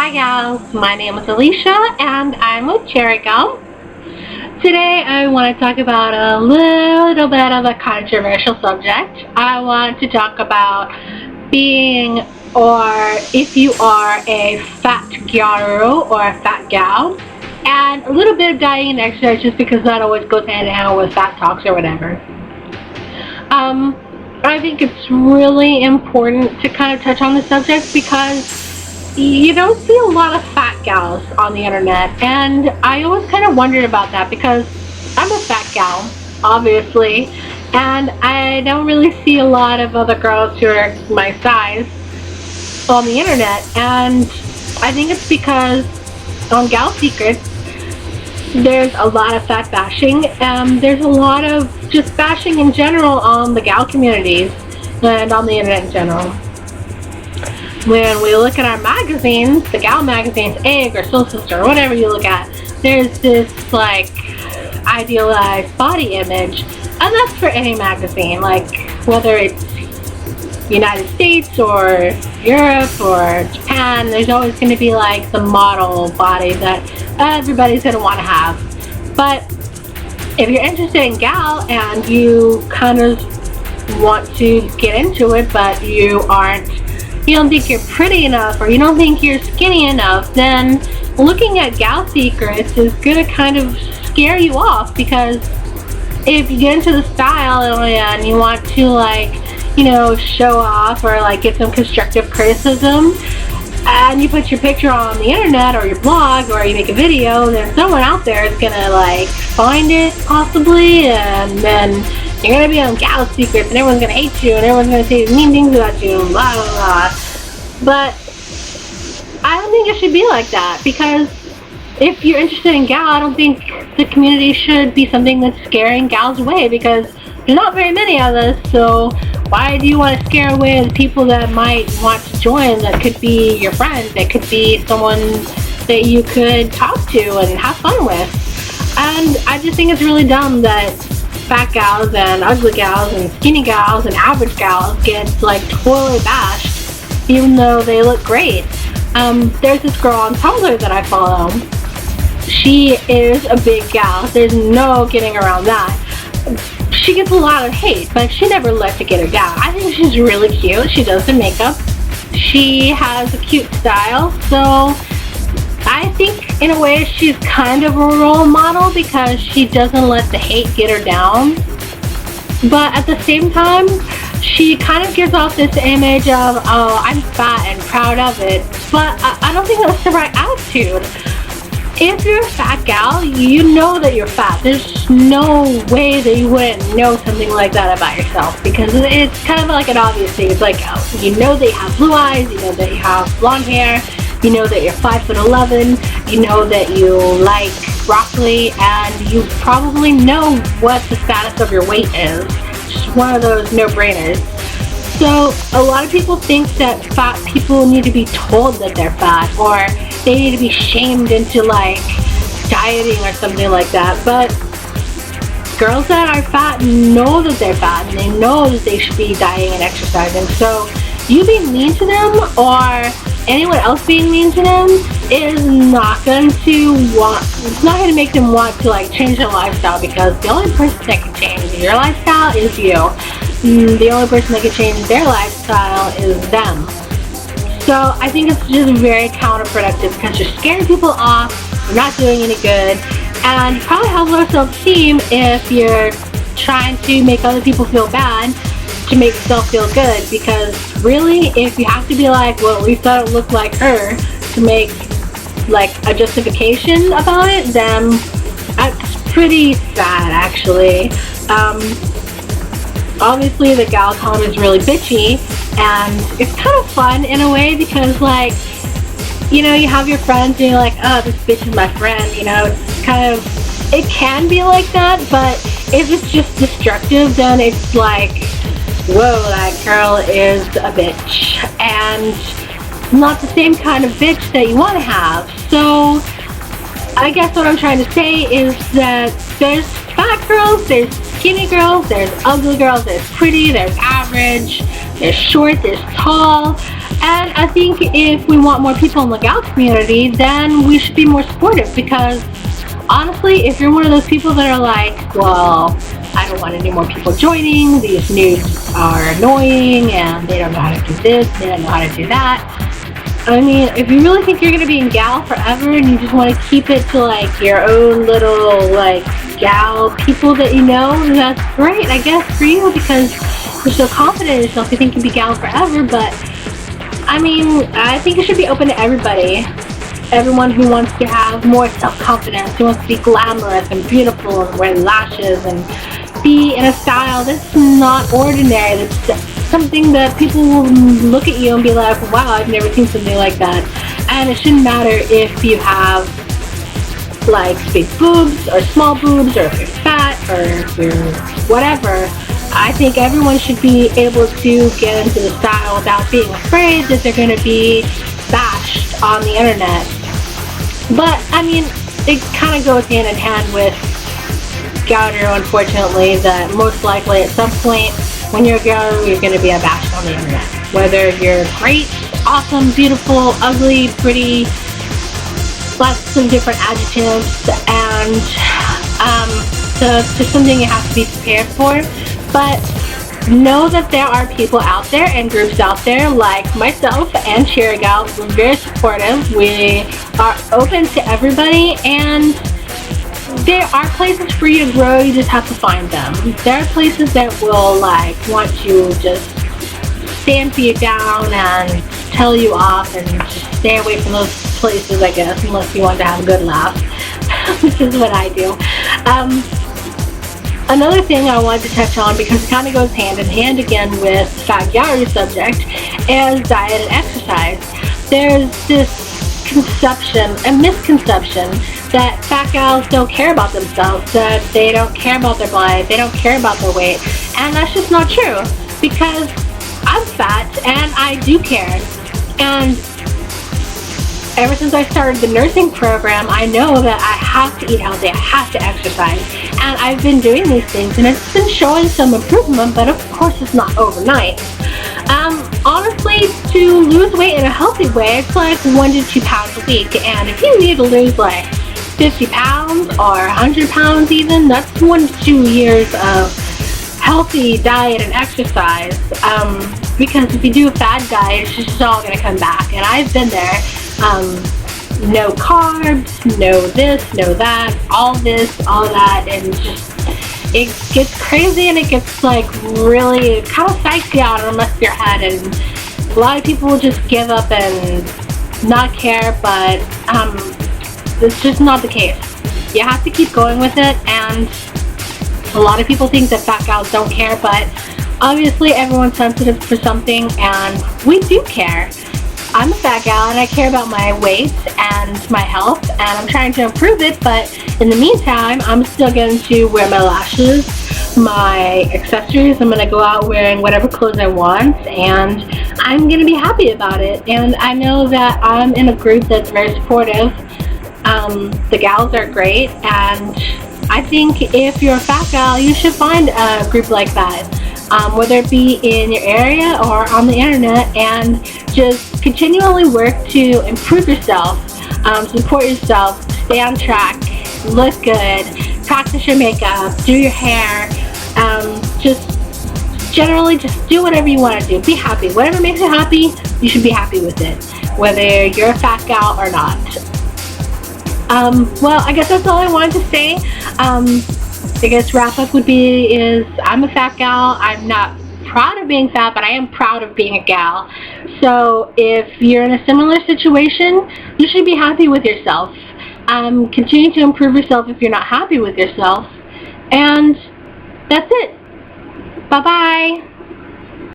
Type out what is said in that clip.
Hi gals, my name is Alicia and I'm with CherryGal. Today I want to talk about a little bit of a controversial subject. I want to talk about being, or if you are a fat gyaru or a fat gal, and a little bit of dieting and exercise, just because that always goes hand in hand with fat talks or whatever. I think it's really important to kind of touch on the subject because you don't see a lot of fat gals on the internet, and I always kind of wondered about that because I'm a fat gal, obviously, and I don't really see a lot of other girls who are my size on the internet. And I think it's because on Gal Secrets there's a lot of fat bashing, and there's a lot of just bashing in general on the gal communities and on the internet in general. When we look at our magazines, the gal magazines, Egg or Soul Sister or whatever you look at, there's this like idealized body image, and that's for any magazine, like whether it's United States or Europe or Japan, there's always going to be like the model body that everybody's going to want to have. But if you're interested in gal and you kind of want to get into it, but you don't think you're pretty enough, or you don't think you're skinny enough, then looking at Gal Secrets is going to kind of scare you off, because if you get into the style and you want to show off or like get some constructive criticism, and you put your picture on the internet or your blog or you make a video, then someone out there is gonna like find it possibly, and then you're gonna be on Gal Secrets and everyone's gonna hate you and everyone's gonna say mean things about you and blah blah blah. But I don't think it should be like that, because if you're interested in gal, I don't think the community should be something that's scaring gals away, because there's not very many of us. So why do you want to scare away the people that might want to join, that could be your friend, that could be someone that you could talk to and have fun with? And I just think it's really dumb that fat gals and ugly gals and skinny gals and average gals get like totally bashed, even though they look great. There's this girl on Tumblr that I follow. She is a big gal. There's no getting around that. She gets a lot of hate, but she never lets it get her down. I think she's really cute. She does the makeup. She has a cute style. So I think in a way she's kind of a role model, because she doesn't let the hate get her down. But at the same time, she kind of gives off this image of, oh, I'm fat and proud of it. But I don't think that's the right attitude. If you're a fat gal, you know that you're fat. There's no way that you wouldn't know something like that about yourself, because it's kind of like an obvious thing. It's like, oh, you know that you have blue eyes, you know that you have blonde hair, you know that you're 5'11", you know that you like broccoli, and you probably know what the status of your weight is. Just one of those no-brainers. So a lot of people think that fat people need to be told that they're fat, or they need to be shamed into like dieting or something like that. But girls that are fat know that they're fat, and they know that they should be dieting and exercising. So you being mean to them, or anyone else being mean to them, is not going to make them want to like change their lifestyle, because the only person that can change your lifestyle is you. The only person that can change their lifestyle is them. So I think it's just very counterproductive, because you're scaring people off, you're not doing any good, and you probably have low self-esteem if you're trying to make other people feel bad to make yourself feel good. Because really, if you have to be like, well, at least I don't look like her, to make like a justification about it, then that's pretty sad actually. Obviously the gal comment is really bitchy, and it's kind of fun in a way, because like, you have your friends and you're like, oh, this bitch is my friend, it's kind of, it can be like that. But if it's just destructive, then it's like, whoa, that girl is a bitch, and not the same kind of bitch that you want to have. So I guess what I'm trying to say is that there's fat girls, there's skinny girls, there's ugly girls, there's pretty, there's average, there's short, there's tall. And I think if we want more people in the gal community, then we should be more supportive, because honestly, if you're one of those people that are like, well, I don't want any more people joining, these noobs are annoying and they don't know how to do this, they don't know how to do that. I mean, if you really think you're going to be in gal forever and you just want to keep it to like your own little like gal people that you know, that's great, I guess, for you, because you're so confident in yourself, you think you can be gal forever. But I mean, I think it should be open to everybody. Everyone who wants to have more self-confidence, who wants to be glamorous and beautiful and wear lashes and be in a style that's not ordinary, that's something that people will look at you and be like, wow, I've never seen something like that. And it shouldn't matter if you have like big boobs or small boobs, or if you're fat or if you're whatever. I think everyone should be able to get into the style without being afraid that they're going to be bashed on the internet. But I mean, it kind of goes hand in hand with Gyaru, unfortunately, that most likely at some point when you're a Gyaru, you're going to be bashed on the internet. Whether you're great, awesome, beautiful, ugly, pretty, lots of different adjectives, and so it's just something you have to be prepared for. But know that there are people out there and groups out there like myself and CherryGal. We're very supportive. We are open to everybody, and there are places for you to grow. You just have to find them. There are places that will like want to just stand for you down and tell you off, and just stay away from those places, I guess, unless you want to have a good laugh, which is what I do. Another thing I wanted to touch on, because it kind of goes hand in hand again with Fat Gyaru subject, is diet and exercise. There's this conception, a misconception, that fat gals don't care about themselves, that they don't care about their body, they don't care about their weight, and that's just not true, because I'm fat and I do care. And ever since I started the nursing program, I know that I have to eat healthy, I have to exercise, and I've been doing these things, and it's been showing some improvement, but of course it's not overnight. Honestly, to lose weight in a healthy way, it's like 1 to 2 pounds a week, and if you need to lose like 50 pounds or 100 pounds even, that's 1 to 2 years of healthy diet and exercise, because if you do a fad diet, it's just all going to come back, and I've been there. No carbs, no this, no that, all this, all that, and just, it gets crazy, and it gets like really kind of psyched you out and mess with your head, and a lot of people will just give up and not care, but it's just not the case. You have to keep going with it, and a lot of people think that fat gals don't care, but obviously everyone's sensitive for something, and we do care. I'm a fat gal and I care about my weight and my health, and I'm trying to improve it, but in the meantime, I'm still going to wear my lashes, my accessories. I'm going to go out wearing whatever clothes I want, and I'm going to be happy about it. And I know that I'm in a group that's very supportive. The gals are great, and I think if you're a fat gal, you should find a group like that, whether it be in your area or on the internet, and just continually work to improve yourself, support yourself, stay on track, look good, practice your makeup, do your hair, just generally just do whatever you want to do. Be happy. Whatever makes you happy, you should be happy with it, whether you're a fat gal or not. Well, I guess that's all I wanted to say. I guess wrap up would be is I'm a fat gal. I'm not proud of being fat, but I am proud of being a gal. So if you're in a similar situation, you should be happy with yourself. Continue to improve yourself if you're not happy with yourself. And that's it. Bye-bye.